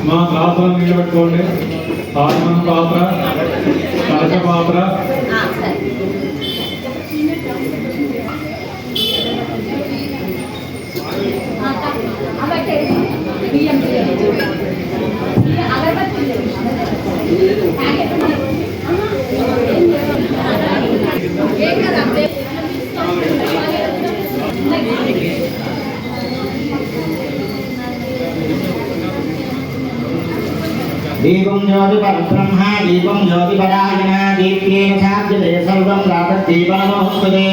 మా పాత్రను నిలబెట్టుకోండి. ఆత్మన పాత్ర, కలశ పాత్ర, दीपं ज्योति परब्रह्मा दीपं ज्योति परायण दीप्येन छाद्यते सर्वं रातद्दीपनमोऽस्तुते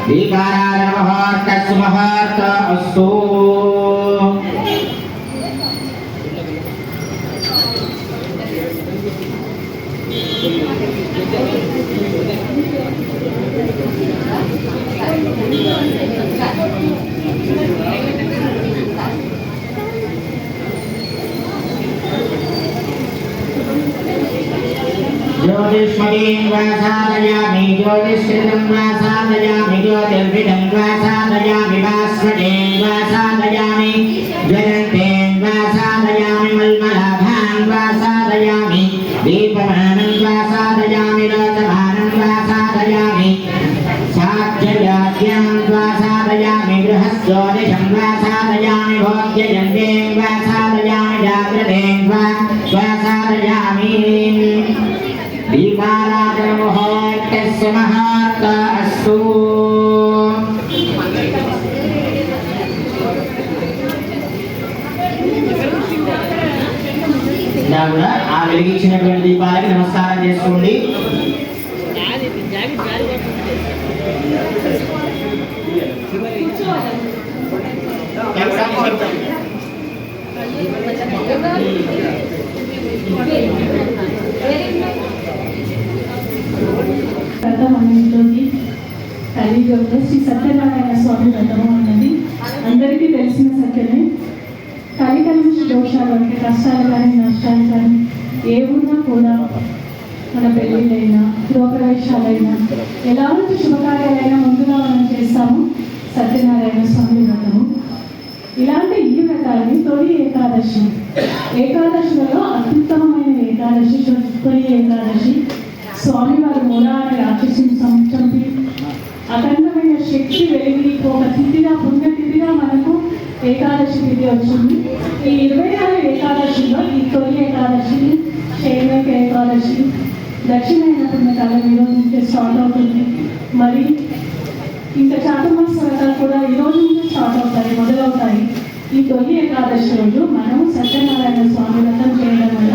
दीपाराधनमहार्तस्य महार्त अस्तु। ज्योतिष्मतीं वासादयामि ज्योतिष्ठितं वासादयामि ज्योतिर्विदं वासादयामि भास्वतीं वासादयामि ज्वलन्तीं वासादयामि मल्मलाभां वासादयामि दीपमानं वासादयामि रोचमानं वासादयामि साध्ययाद्यां वासादयामि गृहज्योतिषं वासादयामि भोग्यजन्तीं वासादयामि जाग्रतीं वासादयामि दीपाराधनमुहूर्तस्य महार्त अस्तु। ఆ వెలిగించినటువంటి దీపాలకి నమస్కారం చేసుకోండి. వ్రతం అన్నింటిలోకి కలియుగంలో శ్రీ సత్యనారాయణ స్వామి వ్రతము అన్నది అందరికీ తెలిసిన సత్యమే. కలికల్మ దోషాలు అంటే కష్టాలు కానీ నష్టాలు కానీ ఏమున్నా కూడా మన పెళ్ళిళ్ళైనా గృహప్రవేశాలైనా ఎలాంటి శుభకార్యాలైనా ముందుగా మనం చేస్తాము సత్యనారాయణ స్వామి వ్రతము. ఇలాంటి ఈ వ్రతాన్ని తొలి ఏకాదశి, ఏకాదశిలో అత్యుత్తమమైన ఏకాదశి తొలి ఏకాదశి. స్వామివారు మూలా అనే రాక్షసిని చంపి అఖండమైన శక్తి వెలిగి ఒక తిథిగా పుణ్యతిథిగా మనకు ఏకాదశి తిథి వచ్చింది. ఈ 26 ఏకాదశిలో ఈ తొలి ఏకాదశి, శైవైక ఏకాదశి, దక్షిణాయన పుణ్యకాలం ఈరోజు నుంచే స్టార్ట్ అవుతుంది. మరి ఇంకా చాతుర్మాస వ్రతాలు కూడా ఈరోజు నుంచే స్టార్ట్ అవుతాయి, మొదలవుతాయి. ఈ తొలి ఏకాదశి రోజు మనము సత్యనారాయణ స్వామి వ్రతం చేయడం వల్ల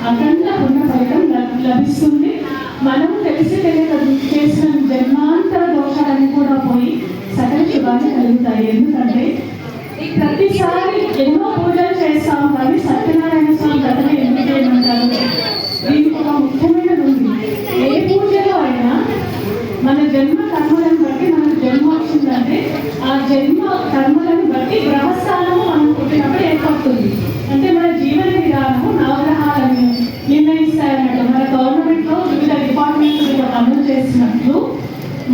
అఖండ పుణ్య ఫలితం లభిస్తుంది. మనము తెలిసి తెలియక చేసిన జన్మాంతర దోషాలన్నీ కూడా పోయి సకల శుభాన్ని కలుగుతాయి. ఎందుకంటే ప్రతిసారి ఎన్నో పూజలు చేస్తాము కానీ సత్యనారాయణ స్వామి వ్రతం ఎందుకు చేయమంటారు? దీనికి ఒక ముఖ్యమైనది ఉంది. ఏ పూజలో అయినా మన జన్మ కర్మలను బట్టి మనకు జన్మ వచ్చిందంటే ఆ జన్మ కర్మలను బట్టి గ్రహస్థానము మనం పుట్టినప్పుడు ఏర్పడుతుంది. అంటే మన జీవన విధానము నవగ్రహాలను నిర్ణయిస్తాయన్నట్టు. మన గవర్నమెంట్లో వివిధ డిపార్ట్మెంట్లు పనులు చేసినట్లు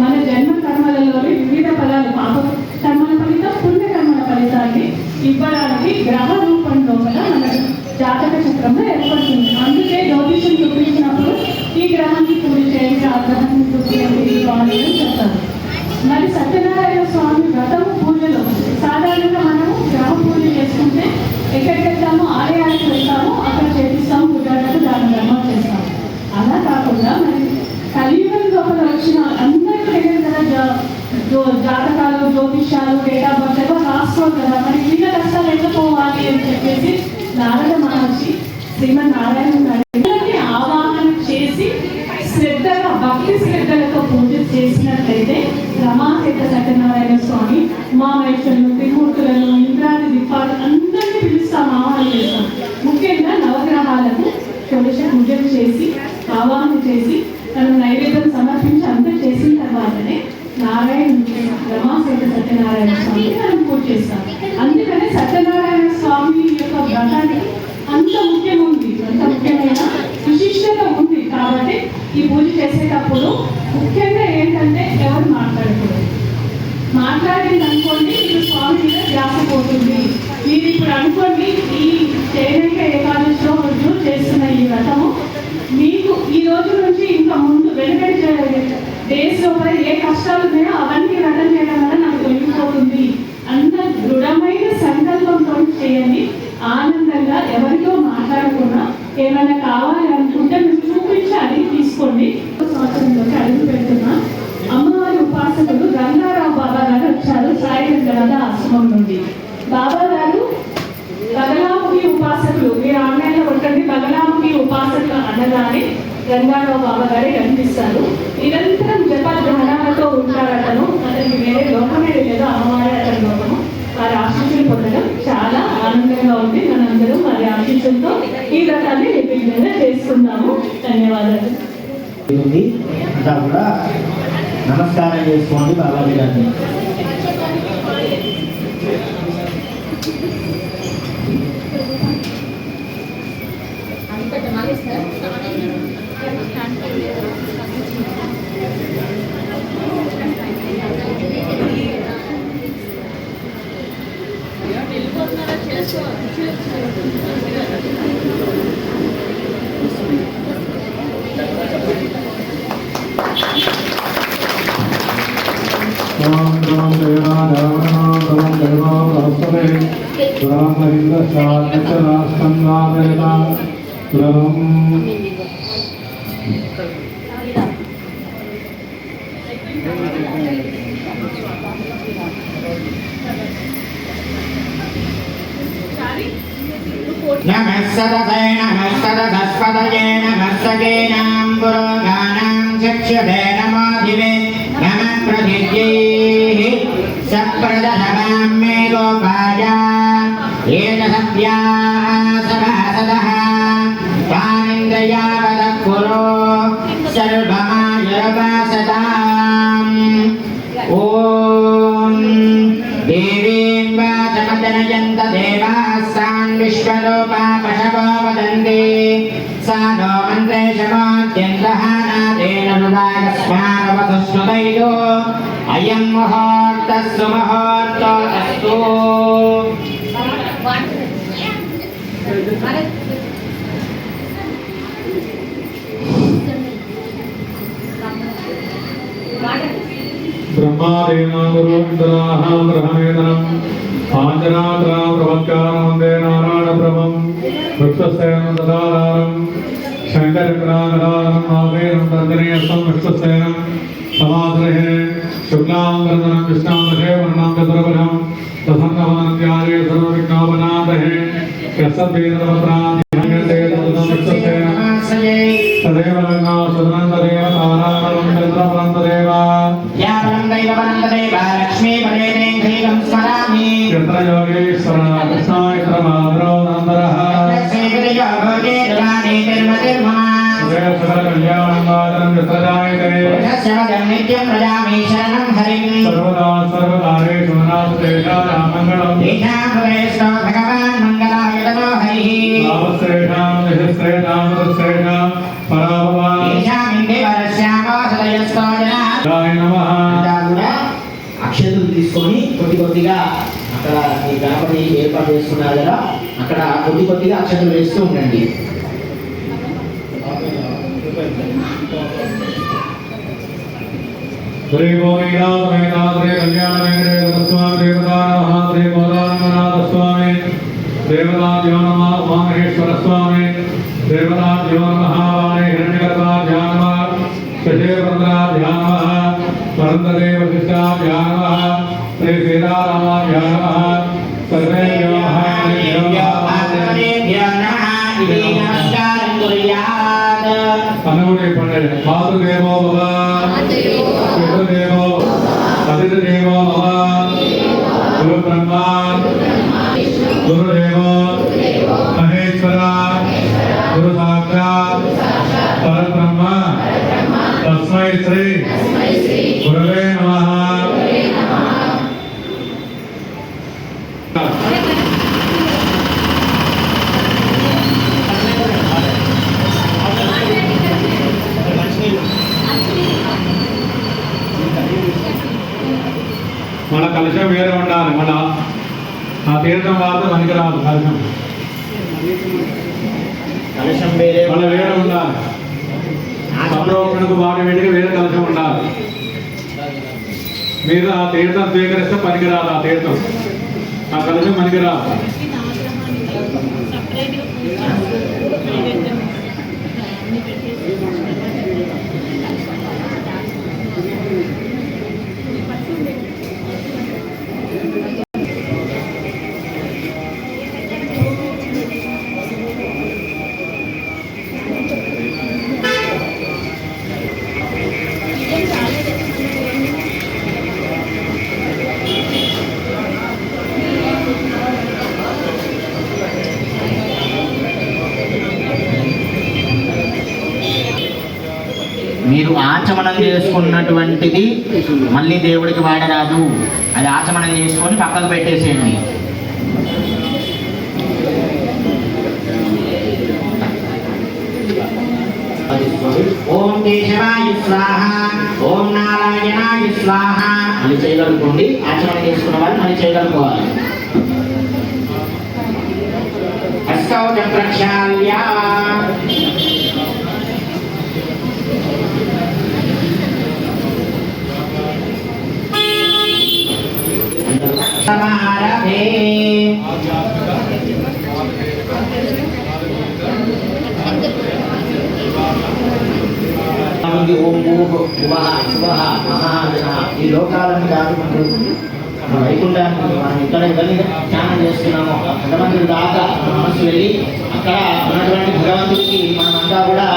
మన జన్మ కర్మలలోని వివిధ ఫలాలు, పాప కర్మల ఫలితం, పుణ్య కర్మల ఫలితాన్ని ఇవ్వడానికి గ్రహ రూపం లోపల మన జాతక చక్రంలో ఏర్పడుతుంది. అందుకే జ్యోతిషం చూపించినప్పుడు ఈ గ్రహాన్ని పూజ చేయండి, ఆ గ్రహాన్ని పూజ చేయండి అని చెప్తారు. మరి సత్యనారాయణ స్వామి వ్రతము పూజలో సాధారణంగా మనము గ్రహ పూజ చేసుకుంటే ఎక్కడికి వెళ్తామో ఆలయానికి వెళ్తామో అక్కడ చేపిస్తాము, పూజారులకు దాని ధర్మాలు చేస్తాము. అలా కాకుండా మరి కలియుగం లోపల వచ్చిన అందరికీ దగ్గర కదా జాతకాలు, జ్యోతిష్యాలు, డేట్ ఆఫ్ బర్త్ ఏవో రాసుకోవాలి కదా. మరి వీళ్ళ కష్టాలు ఎట్లా పోవాలి అని చెప్పేసి నారద మహర్షి శ్రీమన్నారాయణ ఆవాహన చేసి శ్రద్ధగా భక్తి శ్రద్ధలతో పూజ చేసినట్లయితే రమాసేత సత్యనారాయణ స్వామి ఉమామహేశ్వరులు, త్రిమూర్తులను, ఇంద్రాది దిక్పాలు అందరినీ పిలుస్తాం, ఆవాహన చేస్తాం. ముఖ్యంగా నవగ్రహాలను షోడశ పూజలు చేసి ఆవాహన చేసి మనం నైవేద్యం సమర్పించి అంతా చేసిన తర్వాతనే రమాసేత సత్యనారాయణ స్వామి మనం పూజ చేస్తాం. అందుకనే సత్యనారాయణ స్వామి యొక్క వ్రతానికి అంత ముఖ్యం ఉంది, అంత ముఖ్యమైన విశిష్టత ఉంది. కాబట్టి ఈ పూజ చేసేటప్పుడు ముఖ్యంగా ఏంటంటే ఎవరు మాట్లాడకూడదు. మాట్లాడింది అనుకోండి అనుకోండి, ఈ చేనేత ఏకాదశిలో రోజు చేస్తున్న ఈ వ్రతము మీకు ఈ రోజు నుంచి ఇంకా ముందు వెనుకటి డేస్ లోపల ఏ కష్టాలు ఉన్నాయో అవన్నీ వ్రతం చేయడం వల్ల నాకు తొలగిపోతుంది అన్న దృఢమైన సంకల్పంతో చేయండి. ఆనందంగా ఎవరితో మాట్లాడకుండా ఏమైనా కావాలి అనుకుంటే మీకు చూపించి అడిగి తీసుకోండి. సంవత్సరంలోకి అడుగు పెడుతున్నా. అమ్మవారి ఉపాసకులు రంగారావు బాబా గారు వచ్చారు సాయిగంగరాధ ఆశ్రమం నుండి. బాబా గారు బగలాముఖి ఉపాసకులు, మీరు ఆన్లైన్లో కొట్టండి బగలాముఖి ఉపాసకులు అనగానే రంగారావు బాబా గారే కనిపిస్తారు. నిరంతరం జప ధ్యానాలతో ఉంటారు. అతనికి వేరే లోకమే లేదు, అమ్మవారి అతని లోకము. వారి ఆశీస్సులు పొందడం చాలా ఆనందంగా ఉంది. మనందరం వారి ఆశీస్సులతో ఈ వ్రతాన్ని నిర్విఘ్నంగా చేసుకుందాము. ధన్యవాదాలు. అంతా కూడా నమస్కారం చేసుకోండి బాబాజీ గారిని. నమస్సదసే నమస్సదస్పదయే నమస్సగేనాం పురోగానాం చక్షుషే నమో దివే నమః ప్రతిజ్ఞైః సప్రదశవాం మే గోపాయ ఏన సత్యాః సభాసదః తానింద్రియావదః కురో సర్వమాయుర్వాసతాం. ఓం దేవీం వాచమజనయంత దేవాः సాన్ విశ్వరూపా పశవో వదంతి సా నో మంత్రేషమోద్యంతః నాదేన హృదాయస్మానవధుష్ణుతైదో అయం ముహూర్తః సుముహూర్తో అస్తు. ब्रह्मादीनां गुरुन्द्राः ग्रहमेतनं आञ्जनाद्रां प्रवक्कारं वन्दे नारायणप्रभं वृक्षसेनं ददाधारं शङ्करचक्राधारं नागेनं तर्जनीयस्थं विश्वसेनं समाश्रये शुक्लाम्बरधरं विष्णामधेवर्णं चतुर्भुजं प्रसन्नवदनं ध्याये सर्वविघ्नोपशान्तये यस्सद्वेदपत्रान्ते तदनं विश्वसेनं तदेव गङ्गा सदनं तदेव तारावनं चन्द्रवनं तदेव लक्ष्मी पदेने दैवं स्मरामि. यत्र योगेश्वर कृष्णायत्र माधरो नन्दरः श्रीविजयोगे दुरानि निर्मतिर्मम सकल कल्याणं वादनं यत्र जायते यस्यवदं नित्यं प्रजामि शरणं हरिं सर्वदा सर्वकारेषु नास्तेषां मङ्गलम् ईशा भवेष्टो भगवान् मङ्गलाय ततो हरिः आवश्रेषां निःश्रेषां तत्श्रेषां पराभवान् ईशामिन्दे वरस्यामो सदयस्तो जनाः जय नमः. అక్షతలు తీసుకొని కొద్ది కొద్దిగా అక్కడ మీ గణపతి ఏర్పాటు చేసుకున్నారు కదా, అక్కడ కొద్ది కొద్దిగా అక్షతలు వేస్తూ ఉండండి. శ్రీ గోవిందాత్మేనా శ్రీ కళ్యాణ వెంకటేశ్వర స్వామి దేవతా నమః. శ్రీ గోదానందనాథ స్వామి దేవతాభ్యో నమః. ఉమామహేశ్వర స్వామి దేవతాభ్యో నమః. వాణి హిరణ్యగర్భాభ్యో నమః. శశేవృంద్రాభ్యో నమః. వరుణదేవ శిష్టాభ్యో నమః. శ్రీ సీతారామాభ్యో నమః. సర్వేభ్యో నమః. అనుగుణి పండుగ మాతృదేవో భవ పితృదేవో అతిథిదేవో భవ. గురు బ్రహ్మ గురుదేవో మహేశ్వర గురు సాక్షాత్ పరబ్రహ్మ తస్మై శ్రీ గురవే నమః. మన కలశం వేరే ఉండాలి. మన ఆ తీర్థం వాడితే పనికిరాదు కలశం. కలశం వేరే మళ్ళీ వేరే ఉండాలి. ఆచమనకు వాడి వేడికి వేరే కలశం ఉండాలి. మీరు ఆ తీర్థం స్వీకరిస్తే పనికిరాదు. ఆ తీర్థం ఆ కలశం పనికిరాదు. మీరు ఆచమనం చేసుకున్నటువంటిది మళ్ళీ దేవుడికి వాడరాదు. అది ఆచమనం చేసుకొని పక్కకు పెట్టేసేయండి. ఓం కేశవాయ స్వాహ, ఓం నారాయణాయ స్వాహ మళ్ళీ చేయగలుగుకోండి. ఆచమనం చేసుకున్న వాళ్ళు మళ్ళీ చేయగలుగుకోవాలి. హస్తౌ ప్రక్షాళ్య సమారభే ఓం భూః శుభః మహాజన ఈ లోకాలను దాటుకుంటూ మన వైకుంఠానికి మనం ఇక్కడ వెళ్ళి ధ్యానం చేస్తున్నాము. భగవంతుడి దాకా మన మనసు వెళ్ళి అక్కడ ఉన్నటువంటి భగవంతుడికి మనమంతా కూడా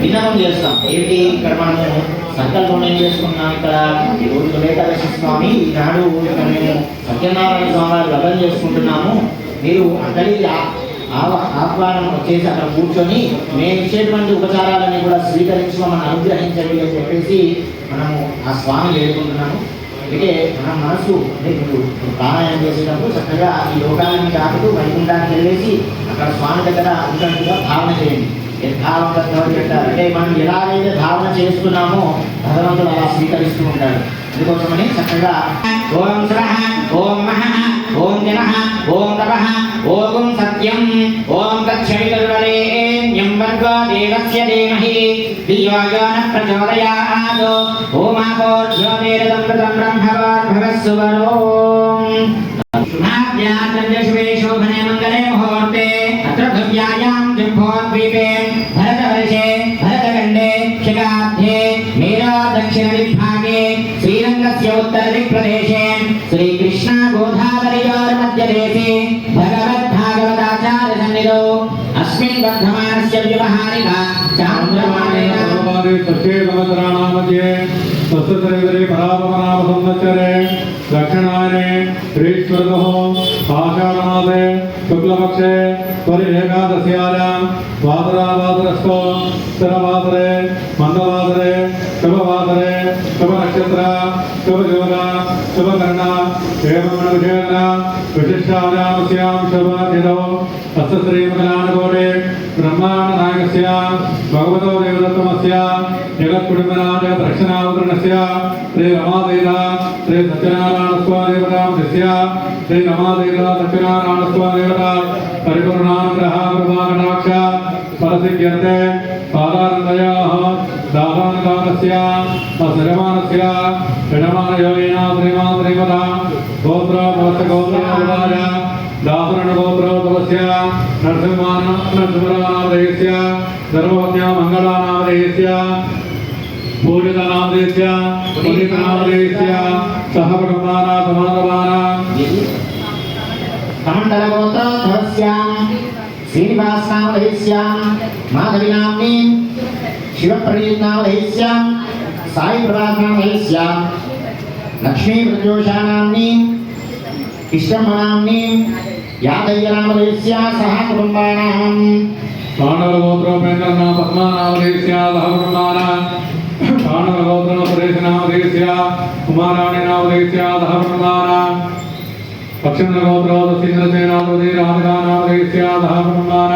విన్నపం చేస్తాం. ఏంటి ఇక్కడ మనము సంకల్పం ఏం చేసుకున్నాం? ఇక్కడ రోజు ఏకాదశి స్వామి ఈనాడు ఇక్కడ మేము సత్యనారాయణ స్వామి వారి వ్రతం చేసుకుంటున్నాము. మీరు అందరికీ ఆహ్వానం చేసి అక్కడ కూర్చొని మేము ఇచ్చేటువంటి ఉపచారాలని కూడా స్వీకరించి మమ్మల్ని అనుగ్రహించండి అని చెప్పేసి మనము ఆ స్వామిని వేడుకుంటున్నాము. అందుకే మన మనసు ప్రాణాయామం చేసేటప్పుడు చక్కగా ఈ లోకాలను దాటుతూ వైకుంఠానికి వెళ్ళేసి అక్కడ స్వామి దగ్గర ఉన్నట్టుగా భావన చేయండి. యద్భావంగా పెట్టారు అంటే మనం ఎలాగైతే భావన చేస్తున్నామో భగవంతుడు అలా స్వీకరిస్తూ ఉంటాడు. అందుకోసమని చక్కగా ఓం శ్రః, ఓం మహః, ఓం జనః, ఓం తపః, ఓం సత్యం, ఓం తచ్చవితుర్వరేణ్యం భర్గో దేవస్య ధీమహి ధియో యో నః ప్రచోదయాత్ ఓమాపో జ్యోతిరమృతం బ్రహ్మవద్భవస్సువరో శుభాభ్యాత్రంజశుభే శోభనే మంగళే ముహూర్తే అత్ర భవ్యాయాం జంబోద్వీపే భరతవర్షే భరతఖండే శిఖాబ్ధే మేరా దక్షిణ విభాగే శ్రీరంగస్య ఉత్తర దిక్ప్రదేశే శ్రీకృష్ణ గోదావరియోర్ మధ్యదేశే భగవద్భాగవతాచార్య సన్నిధౌ అస్మిన్ వర్ధమానస్య వ్యవహారిక చాంద్రమానేన సత్యే సంవత్సరాణాం మధ్యే స్వస్తిశ్రీ పరాపమనామ సంవత్సరే దక్షిణాయనే శ్రీశ్వరదః ఆషాఢమాసే శుక్లపక్షే పరి ఏకాదశ్యాయాం వాదరావాదరస్తో స్థిరవాదరే మందవాదరే శుభవాదరే శుభనక్షత్ర శుభయోగ శుభకర్ణ ఏమనుషేణ విశిష్టాయామస్యాం శుభతిథౌ అస్య శ్రీమకలానకోటే బ్రహ్మాండ నాయకస్య భగవతో దేవదత్తమస్య జగత్కుటుంబనాథ దక్షిణావతరణస్య శ్రీ రమాదేవ శ్రీ సత్యనారాయణ స్వామి దేవతామస్య శ్రీ రమాదేవ సత్యనారాయణ స్వామి దేవత పరిపూర్ణానుగ్రహ కృపాకటాక్ష ఫలసిద్ధ్యర్థే పాదానందయాః దాసానుదానస్య అశరమానస్య షడమానయోగేన శ్రీమాన్ శ్రీమత గోత్ర భవస్య గోత్రోద్భవాయ దాసరణగోత్రోద్భవస్య నరసింహానామదేశస్య సర్వవజ్ఞ మంగళానామదేశస్య పూజితనామదేశస్య పునీతనామదేశస్య సహ కుటుంబాన సమాగమాన కమండలగోత్రోద్భవస్యాం శ్రీనివాసనామదేశ్యాం మాధవినామ్ని శివప్రదీప్నామదేశ్యాం సాయి ప్రవాసనామదేశ్యాం లక్ష్మీ ప్రజోషానామ్ని ఇష్టమనామ్ని యాదయ్యనామదేశ్య సహ కుటుంబానాం పాండవగోత్రోపేంద్రనా పద్మానామదేశస్య సహ కుటుంబాన పాండవగోత్ర సురేశనామదేశస్య కుమారాణినామదేశస్య సహ కుటుంబాన పక్షింద్రగోత్రోదశీంద్రసేనామదే రాధికానామదేశస్య సహ కుటుంబాన